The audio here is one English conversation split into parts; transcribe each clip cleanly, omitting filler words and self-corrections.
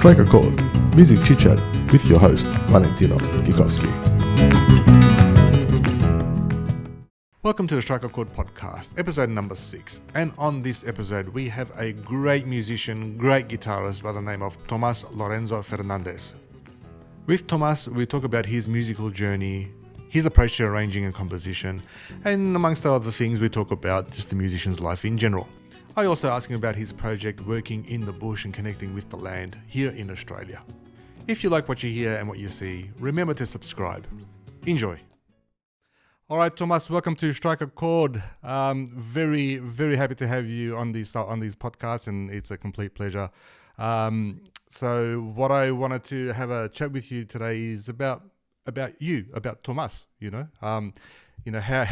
Strike a Chord, music chit-chat with your host, Valentino Gikovski. Welcome to the Strike a Chord Podcast, episode number 6. And on this episode, we have a great musician, great guitarist by the name of Tomas Lorenzo Fernandez. With Tomas, we talk about his musical journey, his approach to arranging and composition, and amongst other things, we talk about just the musician's life in general. I also ask him about his project working in the bush and connecting with the land here in Australia. If you like what you hear and what you see, remember to subscribe. Enjoy. All right, Tomas, welcome to Strike a Chord. Very, very happy to have you on these podcasts, and it's a complete pleasure. So what I wanted to have a chat with you today is about you, about Tomas. How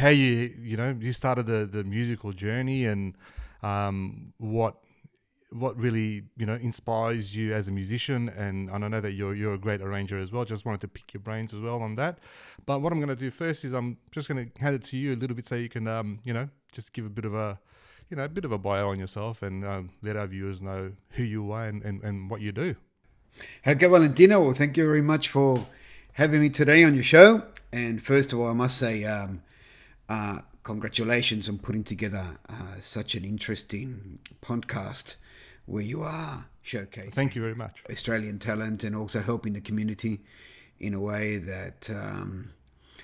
you started the musical journey, and what really inspires you as a musician. And I know that you're a great arranger as well. Just wanted to pick your brains as well on that. But what I'm going to do first is I'm just going to hand it to you a little bit so you can just give a bit of a bio on yourself and let our viewers know who you are and what you do. Okay, Valentino. Well, thank you very much for having me today on your show. And first of all, I must say congratulations on putting together such an interesting podcast where you are showcasing Thank you very much. Australian talent and also helping the community in a way that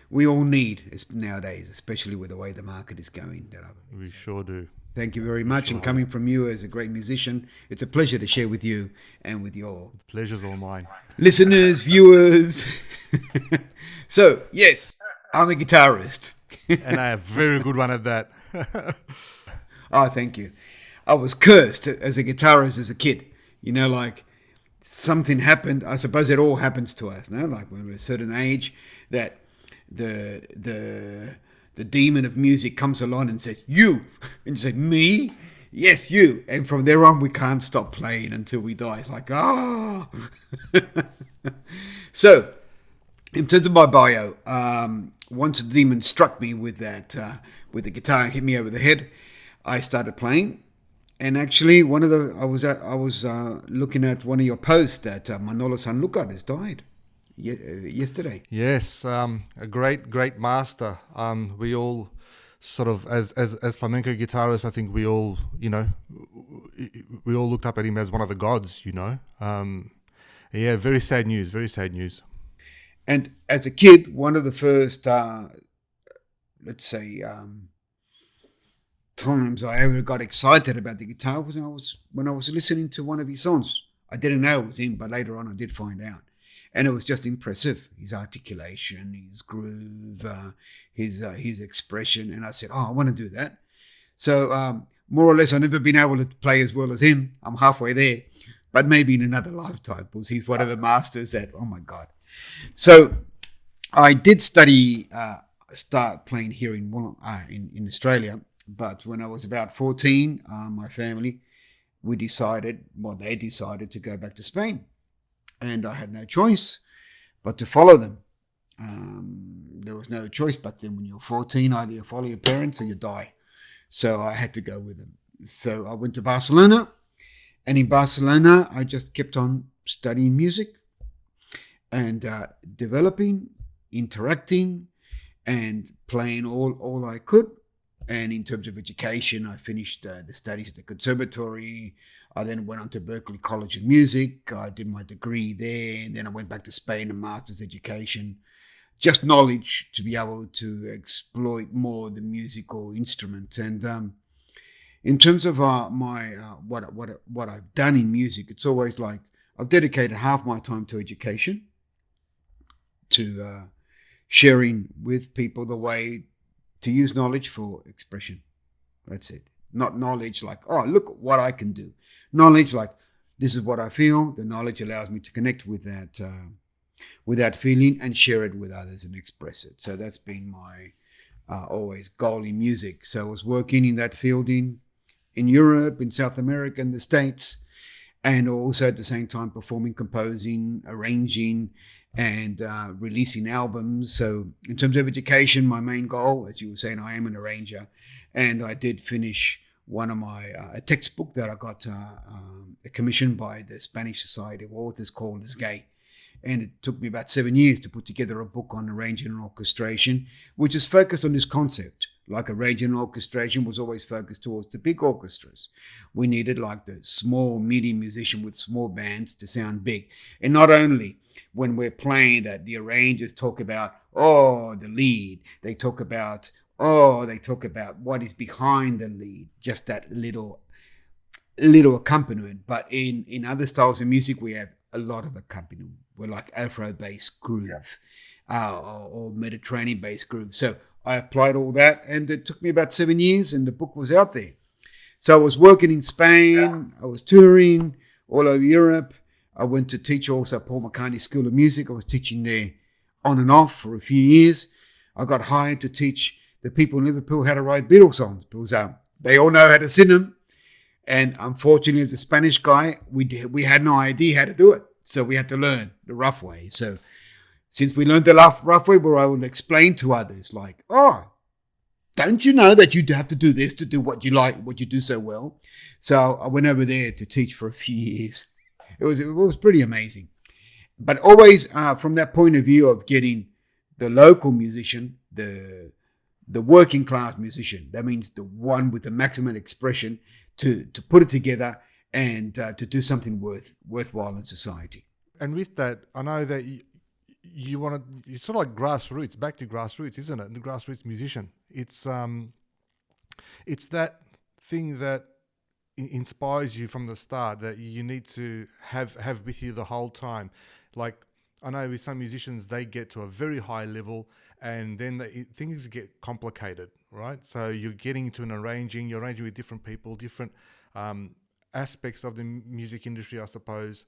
we all need nowadays, especially with the way the market is going. We sure do. Thank you very much. And coming from you as a great musician, it's a pleasure to share with you and with your Pleasure's all mine. Listeners, viewers. So, yes, I'm a guitarist. And I have a very good one at that. Oh, thank you. I was cursed as a guitarist as a kid. Something happened. I suppose it all happens to us, no? Like when we're a certain age, that the demon of music comes along and says, "You," and you say, "Me? Yes, you." And from there on, we can't stop playing until we die. It's like, ah. So, in terms of my bio, once the demon struck me with the guitar and hit me over the head, I started playing. And actually, I was looking at one of your posts that Manolo Sanlúcar has died yesterday. Yes, a great master. We all sort of, as flamenco guitarists, I think we all looked up at him as one of the gods. Yeah, very sad news. And as a kid, one of the first, times I ever got excited about the guitar was when I was listening to one of his songs. I didn't know it was him, but later on I did find out. And it was just impressive, his articulation, his groove, his expression. And I said, I want to do that. So more or less, I've never been able to play as well as him. I'm halfway there, but maybe in another lifetime, because he's one of the masters that, oh my God. So I did start playing here in Australia. But when I was about 14, my family, they decided to go back to Spain. And I had no choice but to follow them. There was no choice back then. When you're 14, either you follow your parents or you die. So I had to go with them. So I went to Barcelona. And in Barcelona, I just kept on studying music and developing, interacting, and playing all I could. And in terms of education, I finished the studies at the conservatory. I then went on to Berklee College of Music. I did my degree there. And then I went back to Spain and master's education. Just knowledge to be able to exploit more the musical instrument. And in terms of what I've done in music, it's always like I've dedicated half my time to education, to sharing with people the way to use knowledge for expression. That's it. Not knowledge like, oh, look what I can do. Knowledge like, this is what I feel. The knowledge allows me to connect with that feeling and share it with others and express it. So that's been my always goal in music. So I was working in that field in Europe, in South America, in the States, and also at the same time performing, composing, arranging, and releasing albums. So in terms of education, my main goal, as you were saying, I am an arranger, and I did finish one of my a textbook that I got commissioned by the Spanish Society of Authors called As Gay. And it took me about 7 years to put together a book on arranging and orchestration, which is focused on this concept. Like arranging and orchestration was always focused towards the big orchestras. We needed like the small, medium musician with small bands to sound big. And not only when we're playing that, the arrangers talk about, the lead. They talk about what is behind the lead, just that little accompaniment. But in other styles of music, we have a lot of accompaniment. We're like Afro-based groove or Mediterranean-based groove. So I applied all that, and it took me about 7 years, and the book was out there. So I was working in Spain. I was touring all over Europe. I went to teach also at Paul McCartney School of Music. I was teaching there on and off for a few years. I got hired to teach the people in Liverpool how to write Beatles songs because they all know how to sing them. And unfortunately, as a Spanish guy, we had no idea how to do it. So we had to learn the rough way. So since we learned the rough way, where I would explain to others like, don't you know that you have to do this to do what you like, what you do so well? So I went over there to teach for a few years. It was pretty amazing. But always from that point of view of getting the local musician, the working class musician, that means the one with the maximum expression, to put it together and to do something worthwhile in society. And with that, I know that you want to, it's sort of like grassroots, back to grassroots, isn't it? The grassroots musician. It's that thing that inspires you from the start, that you need to have with you the whole time. Like, I know with some musicians, they get to a very high level and then things get complicated, right? So you're getting into you're arranging with different people, different aspects of the music industry, I suppose.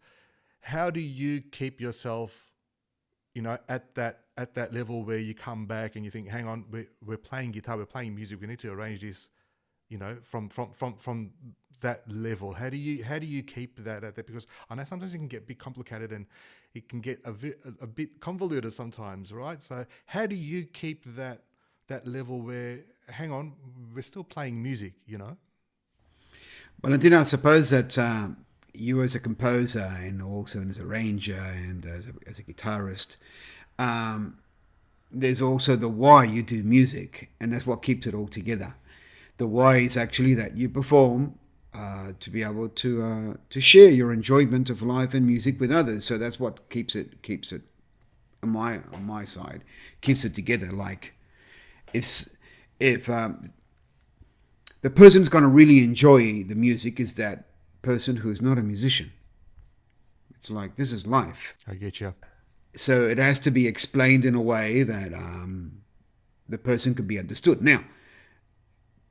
How do you keep yourself, at that level where you come back and you think, hang on, we're playing guitar, we're playing music, we need to arrange this, from that level. How do you keep that at that? Because I know sometimes it can get a bit complicated and it can get a bit convoluted sometimes, right? So how do you keep that level where, hang on, we're still playing music, Valentino, I suppose that you as a composer and also as an arranger and as a guitarist, there's also the why you do music, and that's what keeps it all together. The why is actually that you perform to be able to share your enjoyment of life and music with others. So that's what keeps it on my side, keeps it together. Like if the person's going to really enjoy the music is that person who is not a musician. It's like, this is life. I get you. So it has to be explained in a way that the person could be understood. Now,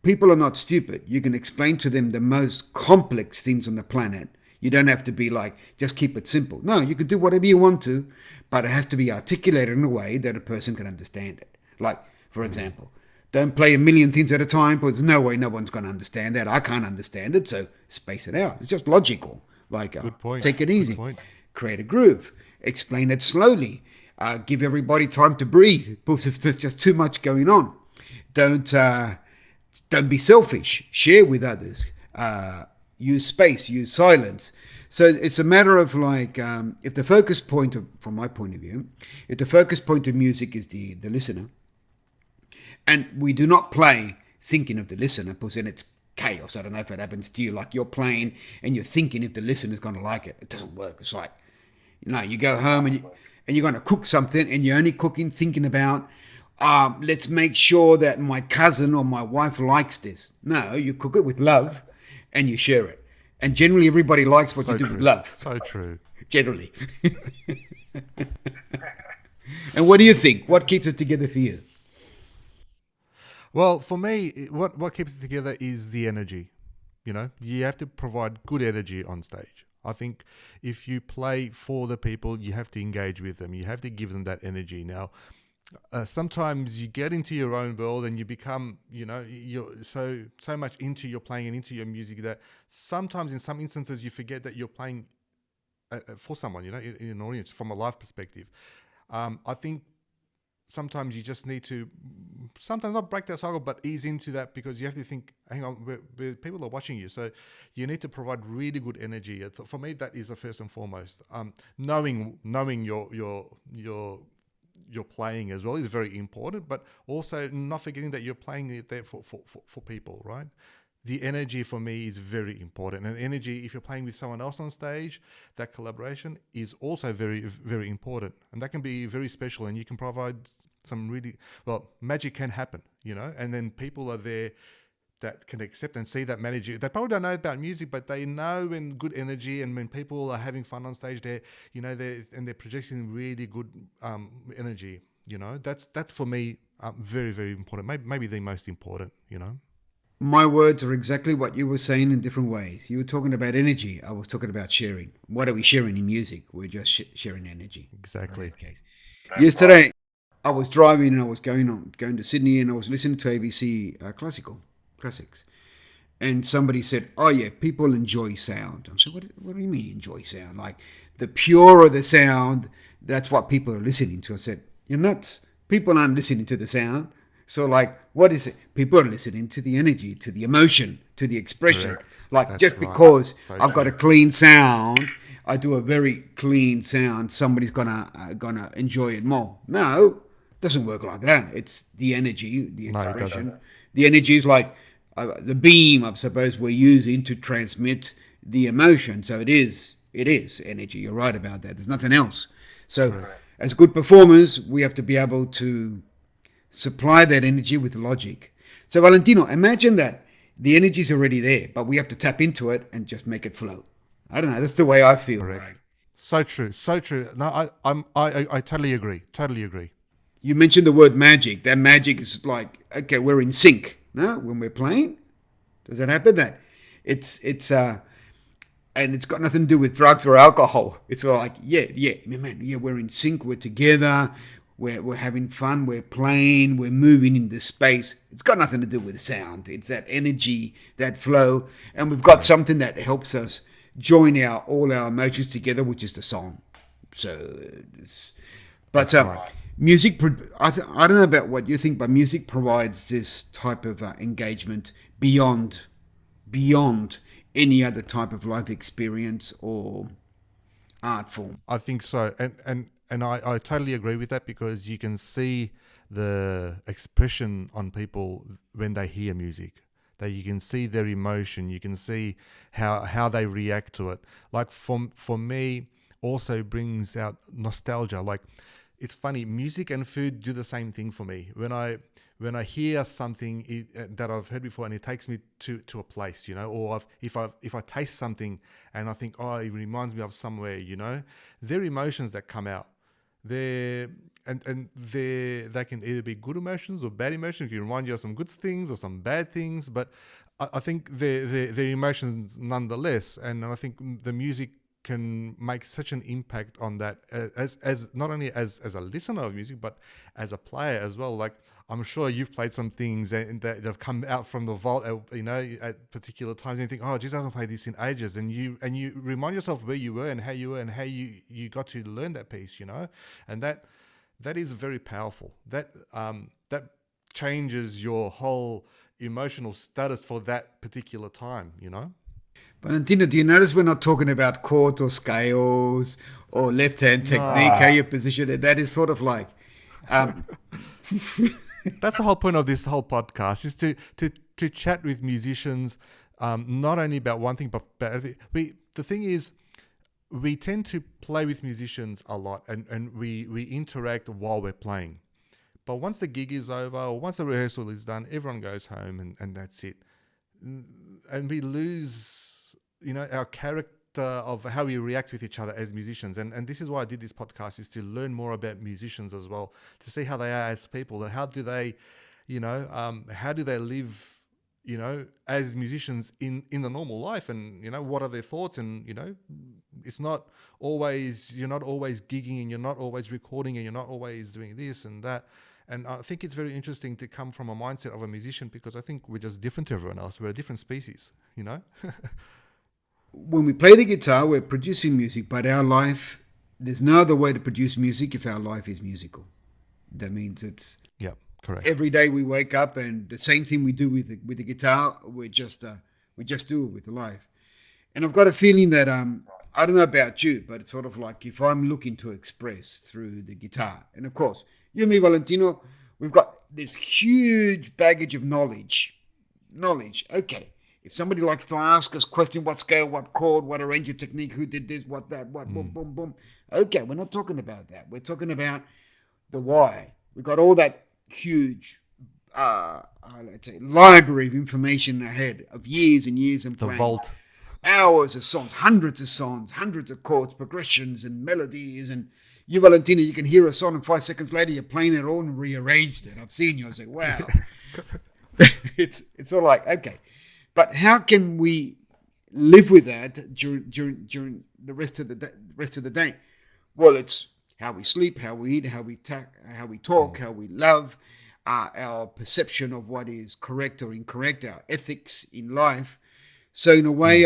people are not stupid. You can explain to them the most complex things on the planet. You don't have to be like, just keep it simple. No, you can do whatever you want to, but it has to be articulated in a way that a person can understand it. Like, for example, don't play a million things at a time, because there's no way no one's going to understand that. I can't understand it, so space it out. It's just logical. Like, good point. Take it easy. Good point. Create a groove. Explain it slowly. Give everybody time to breathe, because if there's just too much going on. Don't be selfish. Share with others. Use space. Use silence. So it's a matter of like, if the focus point from my point of view, if the focus point of music is the listener, and we do not play thinking of the listener, because then it's chaos. I don't know if it happens to you. Like, you're playing and you're thinking if the listener's going to like it. It doesn't work. It's like, you go home and you're going to cook something and you're only cooking thinking about, let's make sure that my cousin or my wife likes this. No, you cook it with love and you share it. And generally everybody likes what you do with love. So true. Generally. And what do you think? What keeps it together for you? Well, for me, what keeps it together is the energy. You have to provide good energy on stage. I think if you play for the people, you have to engage with them. You have to give them that energy. Now, sometimes you get into your own world and you become, you're so much into your playing and into your music that sometimes in some instances you forget that you're playing for someone, in an audience from a live perspective. I think sometimes you just need to, sometimes not break that cycle, but ease into that, because you have to think, hang on, people are watching you. So you need to provide really good energy. For me, that is the first and foremost. Knowing your playing as well is very important, but also not forgetting that you're playing it there for people, right? The energy for me is very important. And energy, if you're playing with someone else on stage, that collaboration is also very, very important. And that can be very special, and you can provide some really, well, magic can happen, and then people are there that can accept and see that magic. They probably don't know about music, but they know when good energy and when people are having fun on stage, they're projecting really good energy. That's for me very, very important. Maybe the most important. My words are exactly what you were saying in different ways. You were talking about energy. I was talking about sharing. What are we sharing in music? We're just sharing energy. Exactly. Okay. Yesterday, I was driving and I was going to Sydney, and I was listening to ABC classics. And somebody said, "Oh yeah, people enjoy sound." I said, "What do you mean enjoy sound? Like the purer the sound, that's what people are listening to." I said, "You're nuts. People aren't listening to the sound. So like, what is it? People are listening to the energy, to the emotion, to the expression. Correct. Like That's just right. because So I've got a clean sound, I do a very clean sound, somebody's gonna enjoy it more. No, it doesn't work like that. It's the energy, the No, it expression. doesn't. The energy is like the beam, I suppose, we're using to transmit the emotion. So it is energy. You're right about that. There's nothing else. So as good performers, we have to be able to supply that energy with logic. So Valentino, imagine that the energy is already there, but we have to tap into it and just make it flow. I don't know. That's the way I feel. Correct. Right? So true. So true. No, I totally agree. Totally agree. You mentioned the word magic. That magic is like, okay, we're in sync. No, when we're playing, does that happen? That it's and it's got nothing to do with drugs or alcohol. It's all like, we're in sync. We're together. We're having fun, we're playing, we're moving in this space. It's got nothing to do with sound. It's that energy, that flow. And we've got something that helps us join all our emotions together, which is the song. So, music, I don't know about what you think, but music provides this type of engagement beyond any other type of life experience or art form. I think so. And I totally agree with that, because you can see the expression on people when they hear music. That you can see their emotion. You can see how they react to it. Like for me, also brings out nostalgia. Like, it's funny, music and food do the same thing for me. When I hear something that I've heard before and it takes me to a place, or if I taste something and I think, oh, it reminds me of somewhere, they're emotions that come out. They can either be good emotions or bad emotions. It can remind you of some good things or some bad things, but I think they're emotions nonetheless. And I think the music can make such an impact on that as not only as a listener of music, but as a player as well. Like, I'm sure you've played some things that have come out from the vault, at particular times, and you think, oh, geez, I haven't played this in ages, and you remind yourself where you were and how you got to learn that piece, and that is very powerful. That changes your whole emotional status for that particular time, Valentino, do you notice we're not talking about chords or scales or left-hand technique, how you position it? That is sort of like... That's the whole point of this whole podcast, is to chat with musicians, not only about one thing, but about everything. The thing is, we tend to play with musicians a lot, and we interact while we're playing. But once the gig is over, or once the rehearsal is done, everyone goes home and that's it. And we lose... our character of how we react with each other as musicians. And this is why I did this podcast, is to learn more about musicians as well, to see how they are as people, how do they, how do they live, as musicians in the normal life, and, what are their thoughts, and, it's not always, you're not always gigging, and you're not always recording, and you're not always doing this and that. And I think it's very interesting to come from a mindset of a musician, because I think we're just different to everyone else. We're a different species, When we play the guitar, we're producing music, but our life, there's no other way to produce music if our life is musical. That means it's Yeah, correct. every day we wake up, and the same thing we do with the guitar. We just do it with life. And I've got a feeling that I don't know about you, but it's sort of like if I'm looking to express through the guitar, and of course you and me, Valentino, we've got this huge baggage of knowledge. Okay. If somebody likes to ask us question, what scale, what chord, what arranging technique, who did this, what that, what boom, boom, boom. Okay, we're not talking about that. We're talking about the why. We've got all that huge, let's say, library of information ahead of years and years and The playing. vault. Hours of songs, hundreds of chords, progressions and melodies. And you, Valentino, you can hear a song and 5 seconds later you're playing it all and rearranged it. I've seen you. I say, wow. It's all like, okay. But how can we live with that during the rest of the day? Well, it's how we sleep, how we eat, how we talk, how we love, our perception of what is correct or incorrect, our ethics in life. So in a way,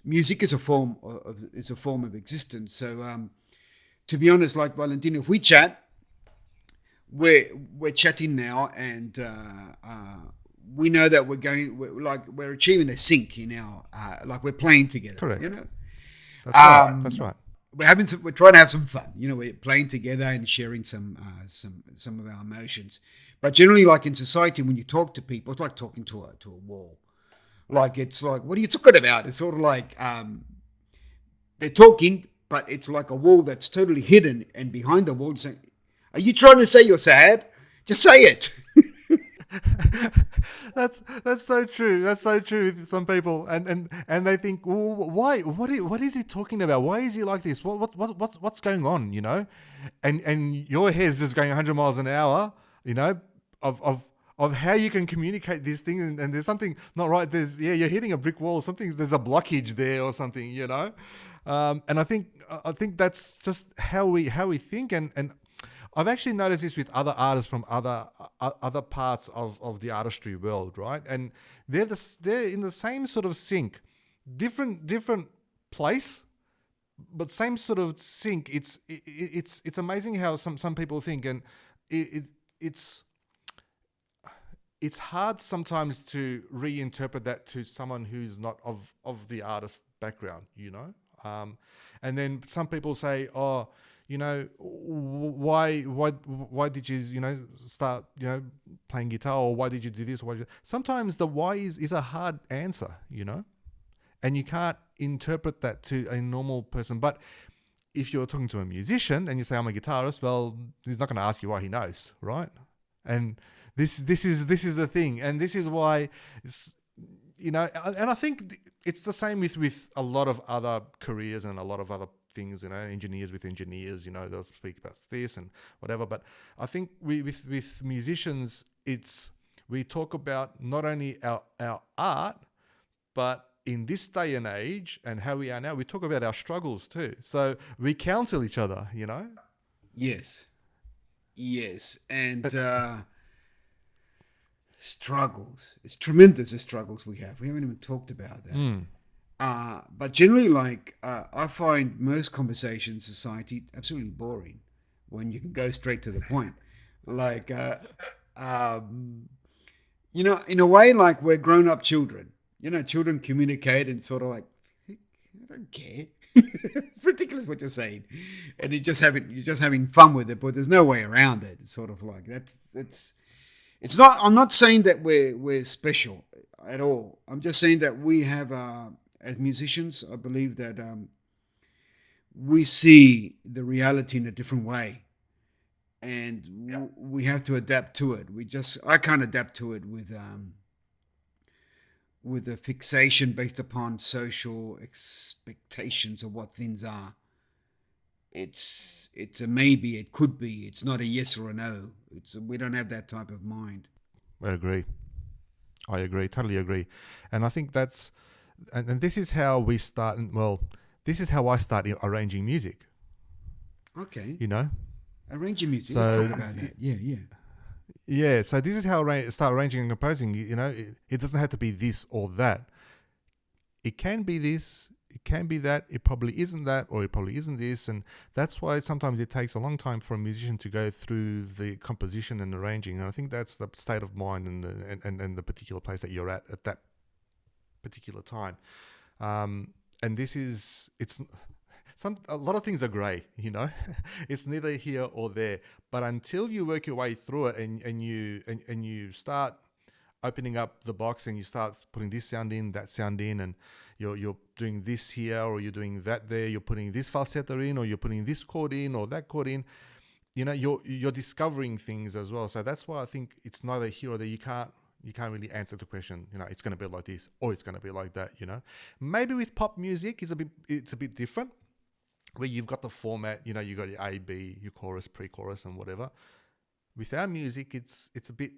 music is a form of existence. So to be honest, like Valentino, if we chat, we're chatting now, and we know that we're achieving a sync in our like we're playing together. Correct. You know, That's right. we're trying to have some fun. You know, we're playing together and sharing some of our emotions. But generally, like in society, when you talk to people, it's like talking to a wall. Like it's like, what are you talking about? It's sort of like they're talking, but it's like a wall that's totally hidden, and behind the wall, saying, "Are you trying to say you're sad? Just say it." That's so true. That's so true with some people, and they think, well, why? What is he talking about? Why is he like this? What's going on? You know, and your head's just going 100 miles an hour. You know, of how you can communicate these things, and there's something not right. You're hitting a brick wall. There's a blockage there or something. You know, and I think that's just how we think, and I've actually noticed this with other artists from other parts of the artistry world, right? And they're in the same sort of sync, different place, but same sort of sync. It's amazing how some people think, and it's hard sometimes to reinterpret that to someone who's not of the artist background, you know. And then some people say, oh, you know, why did you, you know, start, you know, playing guitar, or why did you do this? Sometimes the why is a hard answer, you know, and you can't interpret that to a normal person. But if you're talking to a musician and you say, I'm a guitarist, well, he's not going to ask you why he knows, right? And this is the thing, and this is why it's, you know, and I think it's the same with a lot of other careers and a lot of other things, you know, engineers with engineers, you know, they'll speak about this and whatever. But I think with musicians, we talk about not only our art, but in this day and age and how we are now, we talk about our struggles too. So we counsel each other, you know? Yes. And struggles. It's tremendous, the struggles we have. We haven't even talked about that. But generally, like, I find most conversations in society absolutely boring when you can go straight to the point. Like, you know, in a way, like we're grown-up children. You know, children communicate and sort of like, I don't care. It's ridiculous what you're saying, and you're just having fun with it. But there's no way around it. It's sort of like it's not. I'm not saying that we're special at all. I'm just saying that we have. As musicians, I believe that we see the reality in a different way, and we have to adapt to it. I can't adapt to it with a fixation based upon social expectations of what things are. It's a maybe, it could be. It's not a yes or a no. We don't have that type of mind. I agree, totally agree, and I think that's. And this is how we start. Well, this is how I start arranging music. Okay. You know, arranging music. So, let's talk about that. Yeah. So this is how I start arranging and composing. You know, it doesn't have to be this or that. It can be this. It can be that, it probably isn't that, or it probably isn't this. And that's why sometimes it takes a long time for a musician to go through the composition and arranging. And I think that's the state of mind and the particular place that you're at that particular time. And this is, a lot of things are grey, you know. It's neither here or there. But until you work your way through it and you start opening up the box and you start putting this sound in, that sound in, and you're doing this here or you're doing that there, you're putting this falsetto in or you're putting this chord in or that chord in, you know, you're discovering things as well. So that's why I think it's neither here or there. You can't really answer the question, you know, it's going to be like this or it's going to be like that, you know. Maybe with pop music it's a bit different, where you've got the format, you know, you got your A, B, your chorus, pre-chorus, and whatever. With our music, it's a bit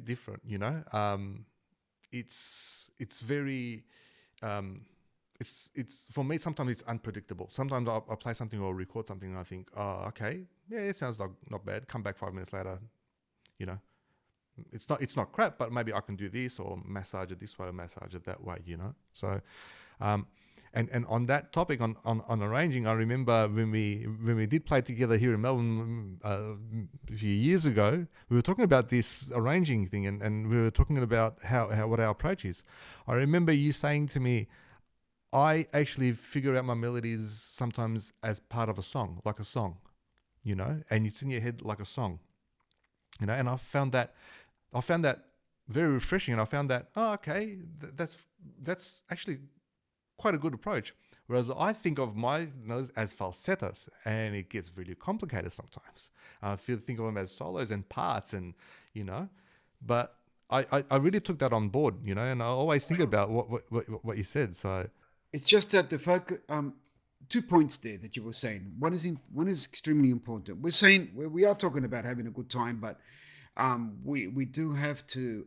different, you know. It's very, it's for me, sometimes it's unpredictable. Sometimes I'll play something or record something and I think, oh, okay, yeah, it sounds like not bad. Come back 5 minutes later, you know, it's not crap, but maybe I can do this or massage it this way or massage it that way, you know. So, and on that topic on arranging, I remember when we did play together here in Melbourne a few years ago, we were talking about this arranging thing, and we were talking about how what our approach is. I remember you saying to me, I actually figure out my melodies sometimes as part of a song, like a song, you know, and it's in your head like a song, you know. And I found that very refreshing, and I found that, oh, okay, that's actually quite a good approach. Whereas I think of my notes as falsettos, and it gets really complicated sometimes. I think of them as solos and parts, and you know, but I really took that on board, you know, and I always think about what you said. So it's just that the focus. 2 points there that you were saying. One is extremely important. We are talking about having a good time, but we do have to.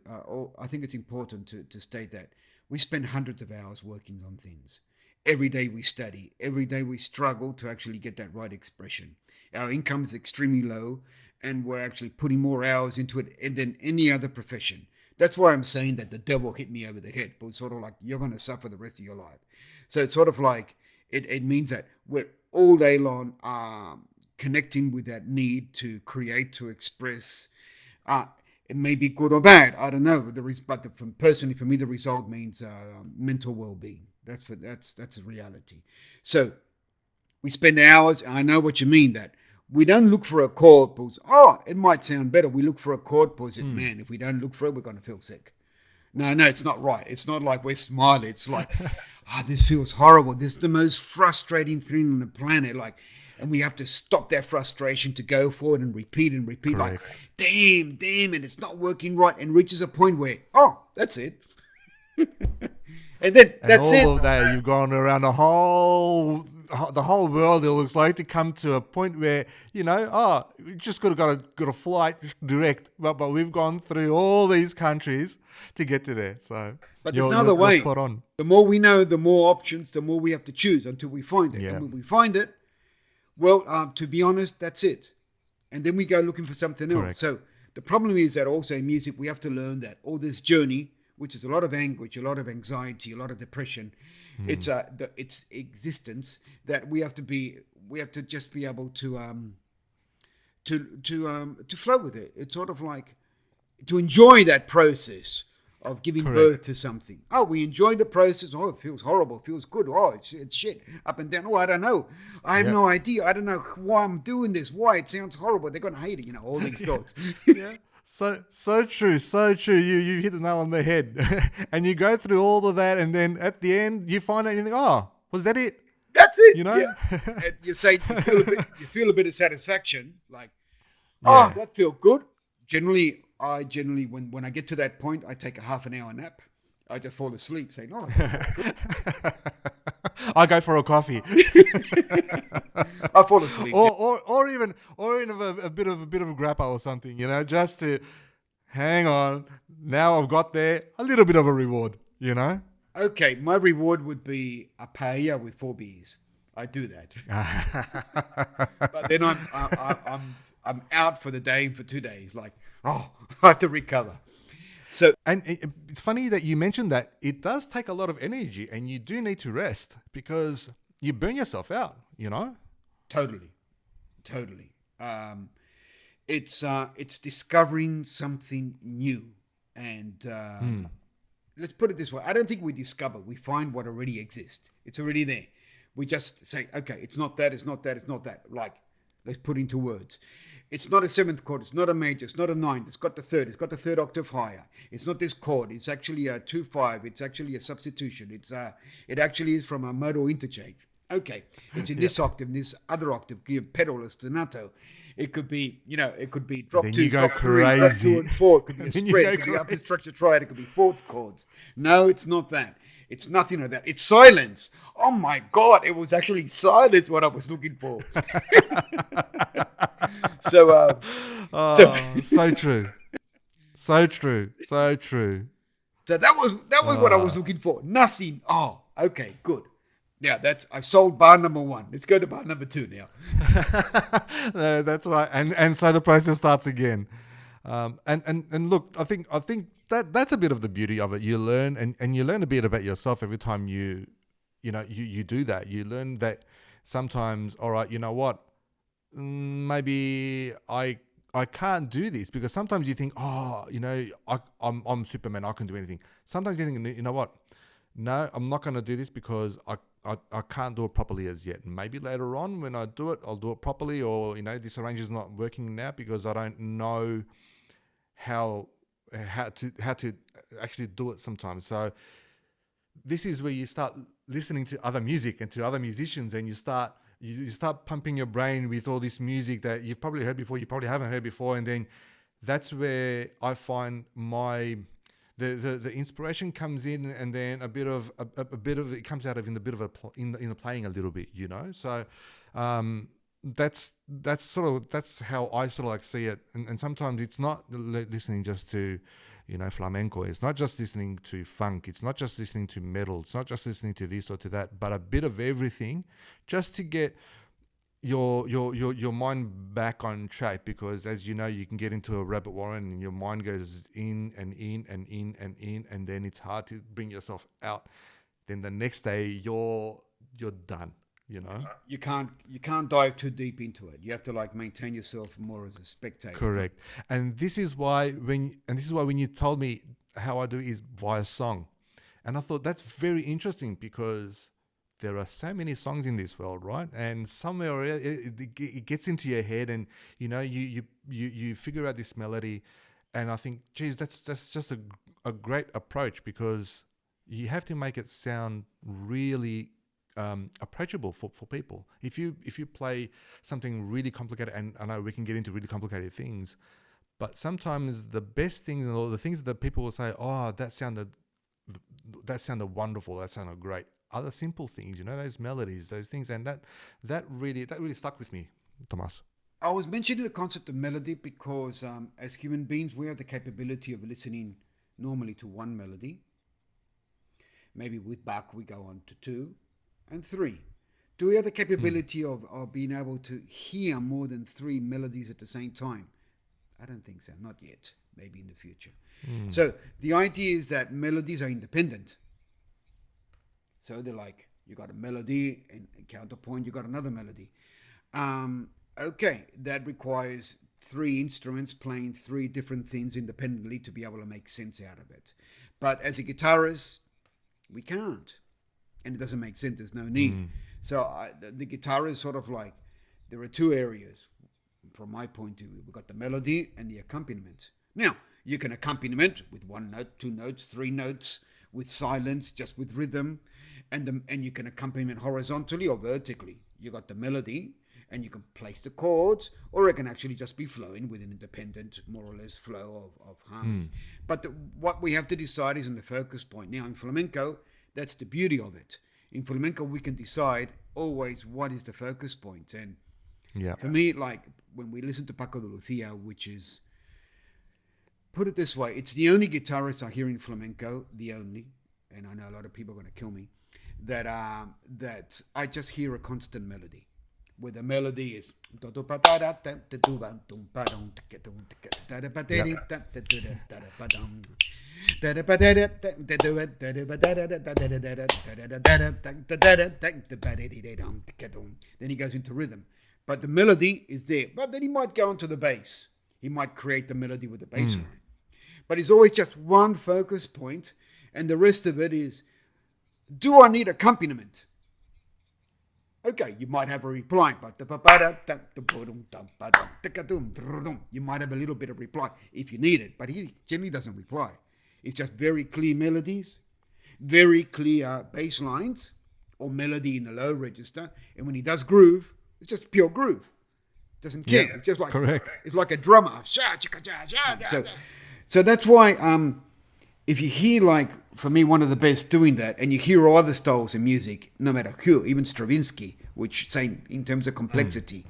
I think it's important to state that we spend hundreds of hours working on things. Every day we study. Every day we struggle to actually get that right expression. Our income is extremely low, and we're actually putting more hours into it than any other profession. That's why I'm saying that the devil hit me over the head. But it's sort of like you're going to suffer the rest of your life. So it's sort of like it means that we're all day long connecting with that need to create, to express. It may be good or bad. I don't know. But personally, for me, the result means mental well-being. That's a reality. So we spend hours. I know what you mean. That we don't look for a chord because it might sound better. We look for a chord because man, if we don't look for it, we're going to feel sick. No, it's not right. It's not like we're smiling. It's like, this feels horrible. This is the most frustrating thing on the planet. Like. And we have to stop that frustration to go forward and repeat. Correct. Like, damn, and it's not working right, and reaches a point where, that's it. And then that's it. All of that, you've gone around the whole world, it looks like, to come to a point where, you know, we just got a flight direct, but we've gone through all these countries to get to there. So, but there's no other way. Spot on. The more we know, the more options, the more we have to choose until we find it. Yeah. And when we find it, well, to be honest, that's it. And then we go looking for something else. So the problem is that also in music, we have to learn that all this journey, which is a lot of anguish, a lot of anxiety, a lot of depression, it's existence that we have to just be able to flow with it. It's sort of like to enjoy that process of giving birth to something. We enjoy the process. It feels horrible. It feels good. It's shit. Up and down. I don't know. I have no idea. I don't know why I'm doing this. Why it sounds horrible. They're going to hate it. You know, all these thoughts. Yeah. So true. You hit the nail on the head. And you go through all of that, and then at the end you find out and you think, was that it? That's it. You know? Yeah. And you say you feel a bit of satisfaction. Like, that felt good. I generally, when I get to that point, I take a half an hour nap. I just fall asleep saying, I go for a coffee. I fall asleep. Or even a bit of a grappa or something, you know, just to hang on. Now I've got there a little bit of a reward, you know. Okay, my reward would be a paella with 4 beers. I do that, but then I'm out for the day for 2 days. Like, I have to recover. So And it's funny that you mentioned that it does take a lot of energy, and you do need to rest because you burn yourself out, you know? totally. It's discovering something new, and let's put it this way: I don't think we discover; we find what already exists. It's already there. We just say, "Okay, it's not that. It's not that. It's not that." Like, let's put into words. It's not a seventh chord. It's not a major. It's not a ninth. It's got the third. It's got the third octave higher. It's not this chord. It's actually a 2/5. It's actually a substitution. It actually is from a modal interchange. Okay, it's in this octave, this other octave, give pedal or staccato. It could be, it could be drop Then 2, you go drop 3, drop crazy. 2 and 4. It could be a Then you spread. go It could be upper crazy. structure triad. It could be fourth chords. No, it's not that. It's nothing like that. It's silence. Oh my God, it was actually silence what I was looking for. So, So true. So true. So true. So that was what I was looking for. Nothing. Oh, okay, good. Yeah, I sold bar number 1. Let's go to bar number 2 now. No, that's right. And so the process starts again. And look, I think that's a bit of the beauty of it. You learn and you learn a bit about yourself every time you do that. You learn that sometimes, all right, you know what? Maybe I can't do this, because sometimes you think, I'm Superman, I can do anything. Sometimes you think, you know what? No, I'm not going to do this because I can't do it properly as yet. Maybe later on when I do it, I'll do it properly, or this arranger's not working now because I don't know how to actually do it sometimes. So this is where you start listening to other music and to other musicians, and you start pumping your brain with all this music that you've probably heard before, you probably haven't heard before, and then that's where I find the inspiration comes in, and then a bit of it comes out of in the playing a little bit, So that's how I sort of like see it, and sometimes it's not listening just to flamenco. It's not just listening to funk. It's not just listening to metal. It's not just listening to this or to that, but a bit of everything, just to get your mind back on track. Because as you know, you can get into a rabbit warren and your mind goes in and in and in and in, and then it's hard to bring yourself out. Then the next day you're done. You can't dive too deep into it. You have to maintain yourself more as a spectator. Correct. And this is why when you told me how I do it is via song, and I thought that's very interesting, because there are so many songs in this world, right? And somewhere it gets into your head, and you figure out this melody, and I think, geez, that's just a great approach, because you have to make it sound really approachable for people. If you play something really complicated, and I know we can get into really complicated things, but sometimes the best things and all the things that people will say, oh, that sounded wonderful, that sounded great, other simple things, those melodies, those things, and that really stuck with me, Tomas. I was mentioning the concept of melody because as human beings, we have the capability of listening normally to one melody. Maybe with Bach we go on to 2 and 3. Do we have the capability of being able to hear more than 3 melodies at the same time? I don't think so, not yet. Maybe in the future. So the idea is that melodies are independent. So they're like, you got a melody, and counterpoint, you got another melody. Okay, that requires 3 instruments playing 3 different things independently to be able to make sense out of it. But as a guitarist, we can't. And it doesn't make sense, there's no need. So the guitar is sort of like, there are 2 areas from my point of view. We've got the melody and the accompaniment. Now, you can accompaniment with 1 note, 2 notes, 3 notes, with silence, just with rhythm. And you can accompaniment horizontally or vertically. You got the melody, and you can place the chords, or it can actually just be flowing with an independent, more or less, flow of harmony. But what we have to decide is on the focus point. Now, in flamenco, that's the beauty of it. In flamenco, we can decide always what is the focus point. And for me, like when we listen to Paco de Lucia, which is, put it this way, it's the only guitarist I hear in flamenco, the only, and I know a lot of people are going to kill me, that I just hear a constant melody. where the melody is. Then he goes into rhythm. But the melody is there. But then he might go into the bass. He might create the melody with the bass line. But it's always just one focus point, and the rest of it is, do I need accompaniment? Okay, you might have a reply, but you might have a little bit of reply if you need it, but he generally doesn't reply. It's just very clear melodies, very clear bass lines, or melody in a low register, and when he does groove, it's just pure groove. Doesn't care. Yeah, it's just like correct. It's like a drummer. So that's why if you hear, like, for me, one of the best doing that, and you hear other styles in music, no matter who, even Stravinsky, which say in terms of complexity,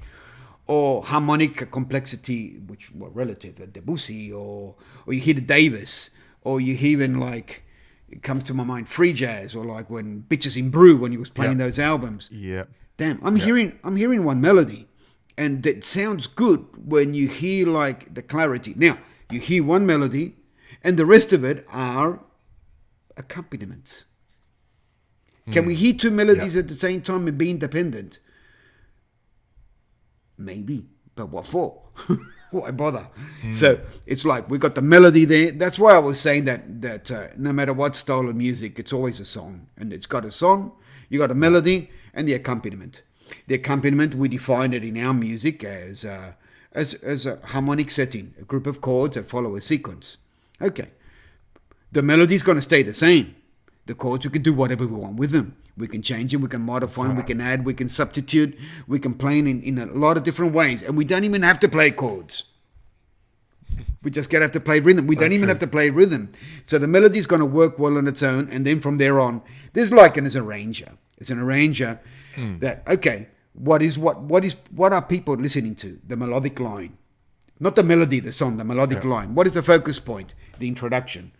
or harmonic complexity, which were relative, Debussy, or you hear the Davis, or you hear even, like, it comes to my mind, free jazz, or like when Bitches in Brew, when he was playing those albums. Yeah. Damn, I'm hearing one melody, and it sounds good when you hear, like, the clarity. Now, you hear one melody, and the rest of it are accompaniments. Can we hear two melodies at the same time and be independent? Maybe, but what for? Why bother? So it's like we got the melody there. That's why I was saying that no matter what style of music, it's always a song, and it's got a song, you got a melody, and the accompaniment. The accompaniment, we define it in our music as a harmonic setting, a group of chords that follow a sequence. Okay. The melody's going to stay the same. The chords, we can do whatever we want with them. We can change them, we can modify them, we can add, we can substitute, we can play in a lot of different ways. And we don't even have to play chords. We just have to play rhythm. We don't even have to play rhythm. So the melody's going to work well on its own. And then from there on, there's like an arranger. It's an arranger that, okay, what are people listening to? The melodic line. Not the melody, the song, the melodic line. What is the focus point? The introduction.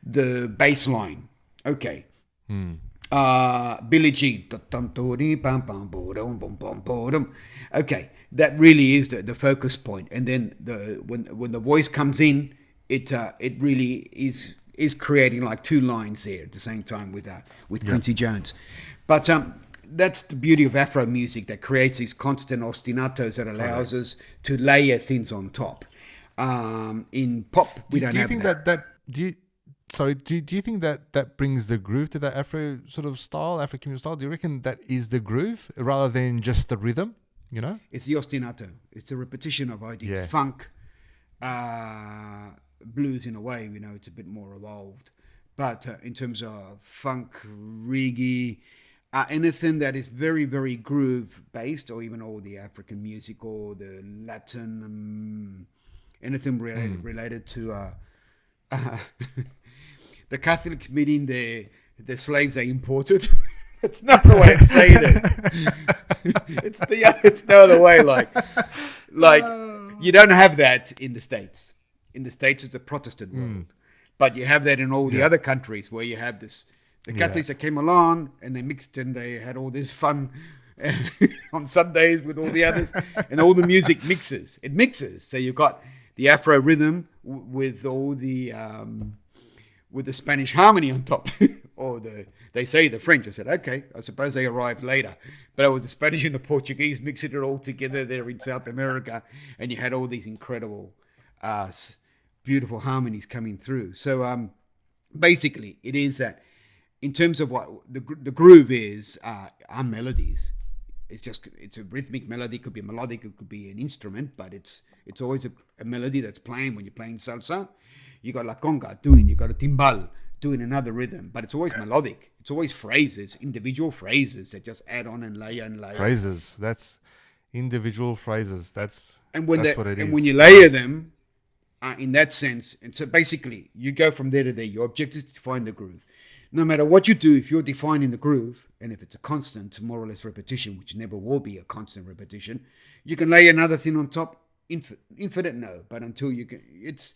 The bass line. Okay. Billie Jean. Okay. That really is the focus point. And then when the voice comes in, it really is creating like two lines there at the same time with Quincy Jones. But that's the beauty of Afro music, that creates these constant ostinatos that allows us to layer things on top. In pop, we don't have that. Do you think that brings the groove to that Afro sort of style, Afro community style? Do you reckon that is the groove rather than just the rhythm? You know, it's the ostinato. It's a repetition of idea. Yeah. Funk, blues in a way. You know, it's a bit more evolved. But in terms of funk, reggae, anything that is very, very groove based, or even all the African music or the Latin, anything related to the Catholics, meaning the slaves are imported. It's not the way of saying it. It's no other way. Like you don't have that in the States. In the States, it's a Protestant world, but you have that in all the other countries where you have this. The Catholics that came along and they mixed and they had all this fun on Sundays with all the others, and all the music mixes. It mixes. So you've got the Afro rhythm with all the with the Spanish harmony on top, or they say the French. I said, okay, I suppose they arrived later, but it was the Spanish and the Portuguese mixing it all together there in South America, and you had all these incredible, beautiful harmonies coming through. So basically, it is that in terms of what the groove is, are melodies. It's a rhythmic melody. It could be melodic. It could be an instrument, but it's always a melody that's playing. When you're playing salsa, you got la conga doing, you got a timbal doing another rhythm, but it's always melodic. It's always phrases, individual phrases that just add on and layer and layer. Phrases. That's individual phrases. That's what it is. And when you layer them, in that sense, and so basically you go from there to there. Your objective is to find the groove. No matter what you do, if you're defining the groove, and if it's a constant, more or less repetition, which never will be a constant repetition, you can lay another thing on top. Infinite, no, but until you can, it's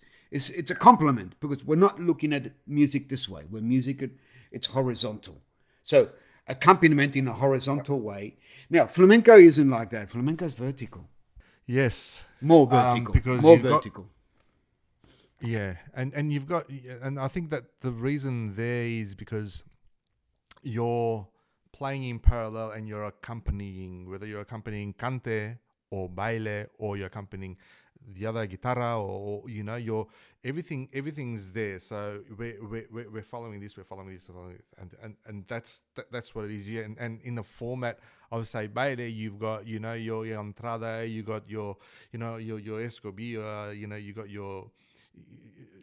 a complement, because we're not looking at music this way. We're music, it's horizontal. So accompaniment in a horizontal way. Now, flamenco isn't like that. Flamenco is vertical. Yes. More vertical. Because more you've got- vertical. Yeah, and you've got, and I think that the reason there is because you're playing in parallel and you're accompanying, whether you're accompanying cante or baile, or you're accompanying the other guitarra, or you know, you're everything's there. So we're following this, we're following this, and that's what it is. Yeah, and in the format of say baile, you've got, you know, your entrada, you got your, you know, your escobilla, you know, you got your,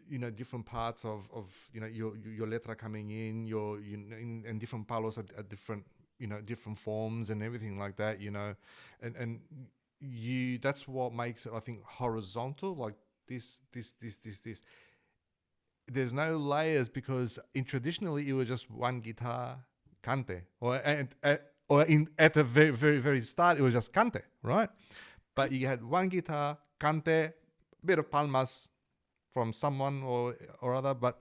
you know, different parts of you know, your letra coming in, your, you know, in different palos at different, you know, different forms and everything like that, you know, and you, that's what makes it, I think, horizontal, like this. There's no layers, because traditionally it was just one guitar cante, or at the very very very start it was just cante, right? But you had one guitar cante, bit of palmas from someone or other. But